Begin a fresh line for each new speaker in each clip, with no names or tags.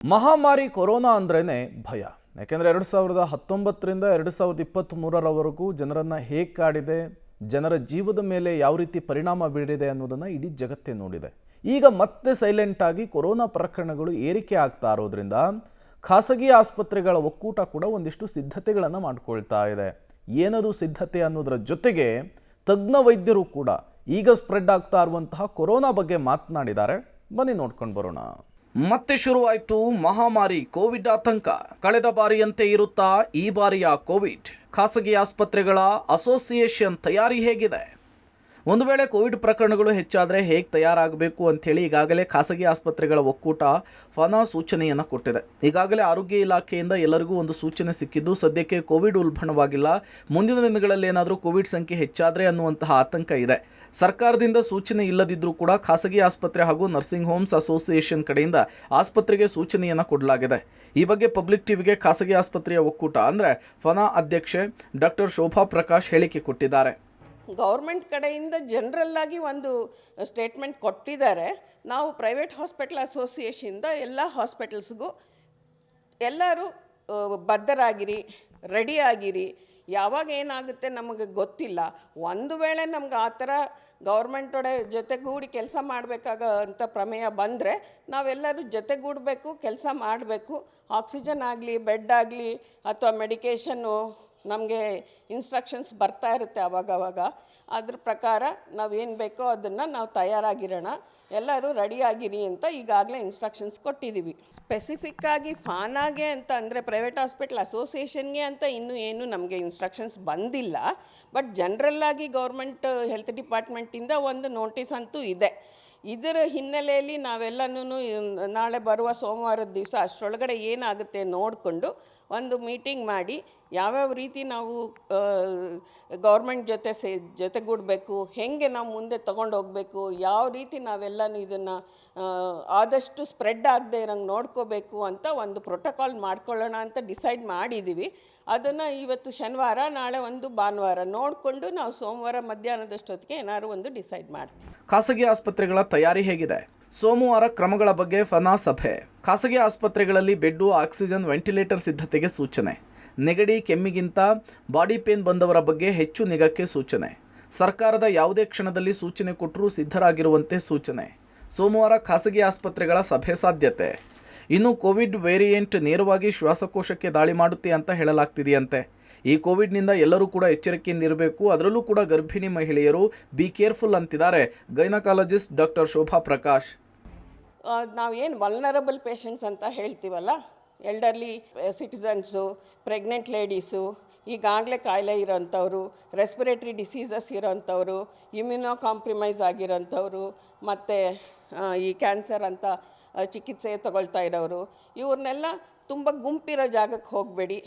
ಮಹಾಮಾರಿ ಕೊರೋನಾ ಅಂದ್ರೇನೆ ಭಯ. ಯಾಕೆಂದರೆ 2019ರಿಂದ 2023ರವರೆಗೂ ಜನರನ್ನು ಹೇಗೆ ಕಾಡಿದೆ, ಜನರ ಜೀವದ ಮೇಲೆ ಯಾವ ರೀತಿ ಪರಿಣಾಮ ಬೀರಿದೆ ಅನ್ನೋದನ್ನು ಇಡೀ ಜಗತ್ತೇ ನೋಡಿದೆ. ಈಗ ಮತ್ತೆ ಸೈಲೆಂಟ್ ಆಗಿ ಕೊರೋನಾ ಪ್ರಕರಣಗಳು ಏರಿಕೆ ಆಗ್ತಾ ಇರೋದ್ರಿಂದ ಖಾಸಗಿ ಆಸ್ಪತ್ರೆಗಳ ಒಕ್ಕೂಟ ಕೂಡ ಒಂದಿಷ್ಟು ಸಿದ್ಧತೆಗಳನ್ನು ಮಾಡಿಕೊಳ್ತಾ ಇದೆ. ಏನದು ಸಿದ್ಧತೆ ಅನ್ನೋದರ ಜೊತೆಗೆ ತಜ್ಞ ವೈದ್ಯರು ಕೂಡ ಈಗ ಸ್ಪ್ರೆಡ್ ಆಗ್ತಾ ಇರುವಂತಹ ಕೊರೋನಾ ಬಗ್ಗೆ ಮಾತನಾಡಿದ್ದಾರೆ. ಬನ್ನಿ ನೋಡ್ಕೊಂಡು ಬರೋಣ. ಮತ್ತೆ ಶುರುವಾಯಿತು ಮಹಾಮಾರಿ ಕೋವಿಡ್ ಆತಂಕ. ಕಳೆದ ಬಾರಿಯಂತೆ ಇರುತ್ತಾ ಈ ಬಾರಿಯ ಕೋವಿಡ್? ಖಾಸಗಿ ಆಸ್ಪತ್ರೆಗಳ ಅಸೋಸಿಯೇಷನ್ ತಯಾರಿ ಹೇಗಿದೆ? ಒಂದು ವೇಳೆ ಕೋವಿಡ್ ಪ್ರಕರಣಗಳು ಹೆಚ್ಚಾದರೆ ಹೇಗೆ ತಯಾರಾಗಬೇಕು ಅಂಥೇಳಿ ಈಗಾಗಲೇ ಖಾಸಗಿ ಆಸ್ಪತ್ರೆಗಳ ಒಕ್ಕೂಟ ಸೂಚನೆಯನ್ನು ಕೊಟ್ಟಿದೆ. ಈಗಾಗಲೇ ಆರೋಗ್ಯ ಇಲಾಖೆಯಿಂದ ಎಲ್ಲರಿಗೂ ಒಂದು ಸೂಚನೆ ಸಿಕ್ಕಿದ್ದು, ಸದ್ಯಕ್ಕೆ ಕೋವಿಡ್ ಉಲ್ಬಣವಾಗಿಲ್ಲ, ಮುಂದಿನ ದಿನಗಳಲ್ಲಿ ಏನಾದರೂ ಕೋವಿಡ್ ಸಂಖ್ಯೆ ಹೆಚ್ಚಾದರೆ ಅನ್ನುವಂತಹ ಆತಂಕ ಇದೆ. ಸರ್ಕಾರದಿಂದ ಸೂಚನೆ ಇಲ್ಲದಿದ್ದರೂ ಕೂಡ ಖಾಸಗಿ ಆಸ್ಪತ್ರೆ ಹಾಗೂ ನರ್ಸಿಂಗ್ ಹೋಮ್ಸ್ ಅಸೋಸಿಯೇಷನ್ ಕಡೆಯಿಂದ ಆಸ್ಪತ್ರೆಗೆ ಸೂಚನೆಯನ್ನು ಕೊಡಲಾಗಿದೆ. ಈ ಬಗ್ಗೆ ಪಬ್ಲಿಕ್ ಟಿವಿಗೆ ಖಾಸಗಿ ಆಸ್ಪತ್ರೆಯ ಒಕ್ಕೂಟ ಅಂದರೆ ಫನಾ ಅಧ್ಯಕ್ಷೆ ಡಾಕ್ಟರ್ ಶೋಭಾ ಪ್ರಕಾಶ್ ಹೇಳಿಕೆ ಕೊಟ್ಟಿದ್ದಾರೆ.
ಗೌರ್ಮೆಂಟ್ ಕಡೆಯಿಂದ ಜನರಲ್ ಆಗಿ ಒಂದು ಸ್ಟೇಟ್ಮೆಂಟ್ ಕೊಟ್ಟಿದ್ದಾರೆ. ನಾವು ಪ್ರೈವೇಟ್ ಹಾಸ್ಪಿಟಲ್ ಅಸೋಸಿಯೇಷನಿಂದ ಎಲ್ಲ ಹಾಸ್ಪಿಟಲ್ಸ್ಗೂ ಎಲ್ಲರೂ ಬದ್ಧರಾಗಿರಿ, ರೆಡಿ ಆಗಿರಿ. ಯಾವಾಗ ಏನಾಗುತ್ತೆ ನಮಗೆ ಗೊತ್ತಿಲ್ಲ. ಒಂದು ವೇಳೆ ನಮ್ಗೆ ಆ ಥರ ಜೊತೆಗೂಡಿ ಕೆಲಸ ಮಾಡಬೇಕಾಗಂಥ ಪ್ರಮೇಯ ಬಂದರೆ ನಾವೆಲ್ಲರೂ ಜೊತೆಗೂಡಬೇಕು, ಕೆಲಸ ಮಾಡಬೇಕು. ಆಕ್ಸಿಜನ್ ಆಗಲಿ, ಬೆಡ್ ಆಗಲಿ ಅಥವಾ ಮೆಡಿಕೇಷನ್ನು ನಮಗೆ ಇನ್ಸ್ಟ್ರಕ್ಷನ್ಸ್ ಬರ್ತಾ ಇರುತ್ತೆ ಆವಾಗವಾಗ. ಅದ್ರ ಪ್ರಕಾರ ನಾವೇನು ಬೇಕೋ ಅದನ್ನು ನಾವು ತಯಾರಾಗಿರೋಣ, ಎಲ್ಲರೂ ರೆಡಿಯಾಗಿರಿ ಅಂತ ಈಗಾಗಲೇ ಇನ್ಸ್ಟ್ರಕ್ಷನ್ಸ್ ಕೊಟ್ಟಿದ್ದೀವಿ. ಸ್ಪೆಸಿಫಿಕ್ಕಾಗಿ ಫಾನಾಗೆ ಅಂತ ಅಂದರೆ ಪ್ರೈವೇಟ್ ಹಾಸ್ಪಿಟಲ್ ಅಸೋಸಿಯೇಷನ್ಗೆ ಅಂತ ಇನ್ನೂ ಏನು ನಮಗೆ ಇನ್ಸ್ಟ್ರಕ್ಷನ್ಸ್ ಬಂದಿಲ್ಲ. ಬಟ್ ಜನರಲ್ಲಾಗಿ ಗೌರ್ಮೆಂಟ್ ಹೆಲ್ತ್ ಡಿಪಾರ್ಟ್ಮೆಂಟಿಂದ ಒಂದು ನೋಟಿಸ್ ಅಂತೂ ಇದೆ. ಇದರ ಹಿನ್ನೆಲೆಯಲ್ಲಿ ನಾವೆಲ್ಲನೂ ನಾಳೆ ಬರುವ ಸೋಮವಾರದ ದಿವಸ ಅಷ್ಟರೊಳಗಡೆ ಏನಾಗುತ್ತೆ ನೋಡಿಕೊಂಡು ಒಂದು ಮೀಟಿಂಗ್ ಮಾಡಿ ಯಾವ್ಯಾವ ರೀತಿ ನಾವು ಗೌರ್ಮೆಂಟ್ ಜೊತೆಗೂಡಬೇಕು, ಹೇಗೆ ನಾವು ಮುಂದೆ ತೊಗೊಂಡೋಗಬೇಕು, ಯಾವ ರೀತಿ ನಾವೆಲ್ಲನೂ ಇದನ್ನು ಆದಷ್ಟು ಸ್ಪ್ರೆಡ್ ಆಗದೆ ಇರೋಂಗೆ ನೋಡ್ಕೋಬೇಕು ಅಂತ ಒಂದು ಪ್ರೋಟೋಕಾಲ್ ಮಾಡ್ಕೊಳ್ಳೋಣ ಅಂತ ಡಿಸೈಡ್ ಮಾಡಿದ್ದೀವಿ. ಅದನ್ನು ಇವತ್ತು ಶನಿವಾರ, ನಾಳೆ ಒಂದು ಭಾನುವಾರ ನೋಡಿಕೊಂಡು ನಾವು ಸೋಮವಾರ ಮಧ್ಯಾಹ್ನದಷ್ಟೊತ್ತಿಗೆ ಏನಾದ್ರು ಒಂದು ಡಿಸೈಡ್ ಮಾಡ್ತೀವಿ.
ಖಾಸಗಿ ಆಸ್ಪತ್ರೆಗಳ ತಯಾರಿ ಹೇಗಿದೆ? ಸೋಮವಾರ ಕ್ರಮಗಳ ಬಗ್ಗೆ ಫನಾ ಸಭೆ. ಖಾಸಗಿ ಆಸ್ಪತ್ರೆಗಳಲ್ಲಿ ಬೆಡ್ಡು, ಆಕ್ಸಿಜನ್, ವೆಂಟಿಲೇಟರ್ ಸಿದ್ಧತೆಗೆ ಸೂಚನೆ. ನೆಗಡಿ, ಕೆಮ್ಮಿಗಿಂತ ಬಾಡಿ ಪೇನ್ ಬಂದವರ ಬಗ್ಗೆ ಹೆಚ್ಚು ನಿಗಾಕ್ಕೆ ಸೂಚನೆ. ಸರ್ಕಾರದ ಯಾವುದೇ ಕ್ಷಣದಲ್ಲಿ ಸೂಚನೆ ಕೊಟ್ಟರೂ ಸಿದ್ಧರಾಗಿರುವಂತೆ ಸೂಚನೆ. ಸೋಮವಾರ ಖಾಸಗಿ ಆಸ್ಪತ್ರೆಗಳ ಸಭೆ ಸಾಧ್ಯತೆ. ಇನ್ನು ಕೋವಿಡ್ ವೇರಿಯಂಟ್ ನೇರವಾಗಿ ಶ್ವಾಸಕೋಶಕ್ಕೆ ದಾಳಿ ಮಾಡುತ್ತೆ ಅಂತ ಹೇಳಲಾಗ್ತಿದೆಯಂತೆ. ಈ ಕೋವಿಡ್ನಿಂದ ಎಲ್ಲರೂ ಕೂಡ ಎಚ್ಚರಿಕೆಯಿಂದ ಇರಬೇಕು, ಅದರಲ್ಲೂ ಕೂಡ ಗರ್ಭಿಣಿ ಮಹಿಳೆಯರು ಬಿ ಕೇರ್ಫುಲ್ ಅಂತಿದ್ದಾರೆ ಗೈನಕಾಲಜಿಸ್ಟ್ ಡಾಕ್ಟರ್ ಶೋಭಾ ಪ್ರಕಾಶ್.
ನಾವೇನು ವಲ್ನರಬಲ್ ಪೇಷಂಟ್ಸ್ ಅಂತ ಹೇಳ್ತೀವಲ್ಲ, ಎಲ್ಡರ್ಲಿ ಸಿಟಿಸನ್ಸು, ಪ್ರೆಗ್ನೆಂಟ್ ಲೇಡೀಸು, ಈಗಾಗಲೇ ಕಾಯಿಲೆ ಇರೋಂಥವ್ರು, ರೆಸ್ಪಿರೇಟ್ರಿ ಡಿಸೀಸಸ್ ಇರೋಂಥವ್ರು, ಇಮ್ಯುನೋ ಕಾಂಪ್ರಮೈಸ್ ಆಗಿರೋಂಥವ್ರು, ಮತ್ತು ಈ ಕ್ಯಾನ್ಸರ್ ಅಂತ ಚಿಕಿತ್ಸೆ ತಗೊಳ್ತಾ ಇರೋರು, ಇವ್ರನ್ನೆಲ್ಲ ತುಂಬ ಗುಂಪಿರೋ ಜಾಗಕ್ಕೆ ಹೋಗಬೇಡಿ,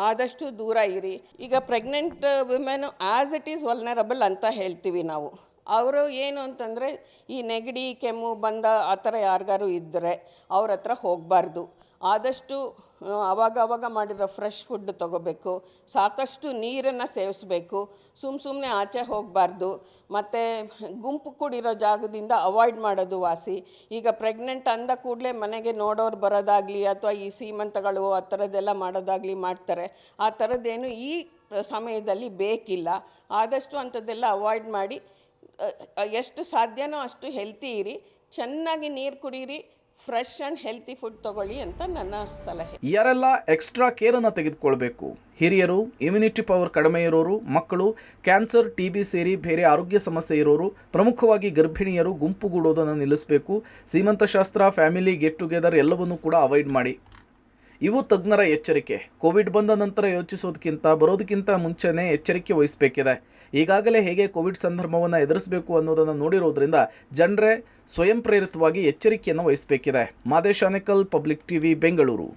ಆದಷ್ಟು ದೂರ ಇರಿ. ಈಗ pregnant women as it is vulnerable ಅಂತ ಹೇಳ್ತೀವಿ ನಾವು. ಅವರು ಏನು ಅಂತಂದರೆ ಈ ನೆಗಡಿ, ಕೆಮ್ಮು ಬಂದ ಆ ಥರ ಯಾರಿಗಾರು ಇದ್ದರೆ ಅವ್ರ ಹತ್ರ ಹೋಗಬಾರ್ದು. ಆದಷ್ಟು ಆವಾಗ ಮಾಡಿರೋ ಫ್ರೆಶ್ ಫುಡ್ ತೊಗೋಬೇಕು, ಸಾಕಷ್ಟು ನೀರನ್ನು ಸೇವಿಸಬೇಕು, ಸುಮ್ಮನೆ ಆಚೆ ಹೋಗಬಾರ್ದು, ಮತ್ತು ಗುಂಪು ಕೂಡಿರೋ ಜಾಗದಿಂದ ಅವಾಯ್ಡ್ ಮಾಡೋದು ವಾಸಿ. ಈಗ ಪ್ರೆಗ್ನೆಂಟ್ ಅಂದ ಕೂಡಲೇ ಮನೆಗೆ ನೋಡೋರು ಬರೋದಾಗಲಿ ಅಥವಾ ಈ ಸೀಮಂತಗಳು ಆ ಥರದ್ದೆಲ್ಲ ಮಾಡೋದಾಗಲಿ ಮಾಡ್ತಾರೆ. ಆ ಥರದ್ದೇನು ಈ ಸಮಯದಲ್ಲಿ ಬೇಕಿಲ್ಲ. ಆದಷ್ಟು ಅಂಥದ್ದೆಲ್ಲ ಅವಾಯ್ಡ್ ಮಾಡಿ ಎಷ್ಟು ಸಾಧ್ಯನೋ ಅಷ್ಟು ಹೆಲ್ತಿ ಇರಿ, ಚೆನ್ನಾಗಿ ನೀರು ಕುಡೀರಿ, ಫ್ರೆಶ್ ಆ್ಯಂಡ್ ಹೆಲ್ತಿ ಫುಡ್ ತಗೊಳ್ಳಿ ಅಂತ ನನ್ನ ಸಲಹೆ.
ಯಾರೆಲ್ಲ ಎಕ್ಸ್ಟ್ರಾ ಕೇರನ್ನು ತೆಗೆದುಕೊಳ್ಬೇಕು? ಹಿರಿಯರು, ಇಮ್ಯುನಿಟಿ ಪವರ್ ಕಡಿಮೆ ಇರೋರು, ಮಕ್ಕಳು, ಕ್ಯಾನ್ಸರ್, TB ಸೇರಿ ಬೇರೆ ಆರೋಗ್ಯ ಸಮಸ್ಯೆ ಇರೋರು, ಪ್ರಮುಖವಾಗಿ ಗರ್ಭಿಣಿಯರು ಗುಂಪುಗೂಡೋದನ್ನು ನಿಲ್ಲಿಸಬೇಕು. ಸೀಮಂತಶಾಸ್ತ್ರ, ಫ್ಯಾಮಿಲಿ ಗೆಟ್ ಟುಗೆದರ್ ಎಲ್ಲವನ್ನೂ ಕೂಡ ಅವಾಯ್ಡ್ ಮಾಡಿ. ಇವು ತಜ್ಞರ ಎಚ್ಚರಿಕೆ. ಕೋವಿಡ್ ಬಂದ ನಂತರ ಯೋಚಿಸೋದಕ್ಕಿಂತ ಬರೋದಕ್ಕಿಂತ ಮುಂಚೆನೇ ಎಚ್ಚರಿಕೆ ವಹಿಸಬೇಕಿದೆ. ಈಗಾಗಲೇ ಹೇಗೆ ಕೋವಿಡ್ ಸಂದರ್ಭವನ್ನು ಎದುರಿಸಬೇಕು ಅನ್ನೋದನ್ನು ನೋಡಿರೋದ್ರಿಂದ ಜನರೇ ಸ್ವಯಂ ಪ್ರೇರಿತವಾಗಿ ಎಚ್ಚರಿಕೆಯನ್ನು ವಹಿಸಬೇಕಿದೆ. Madesh Anekal, public TV, Bengaluru.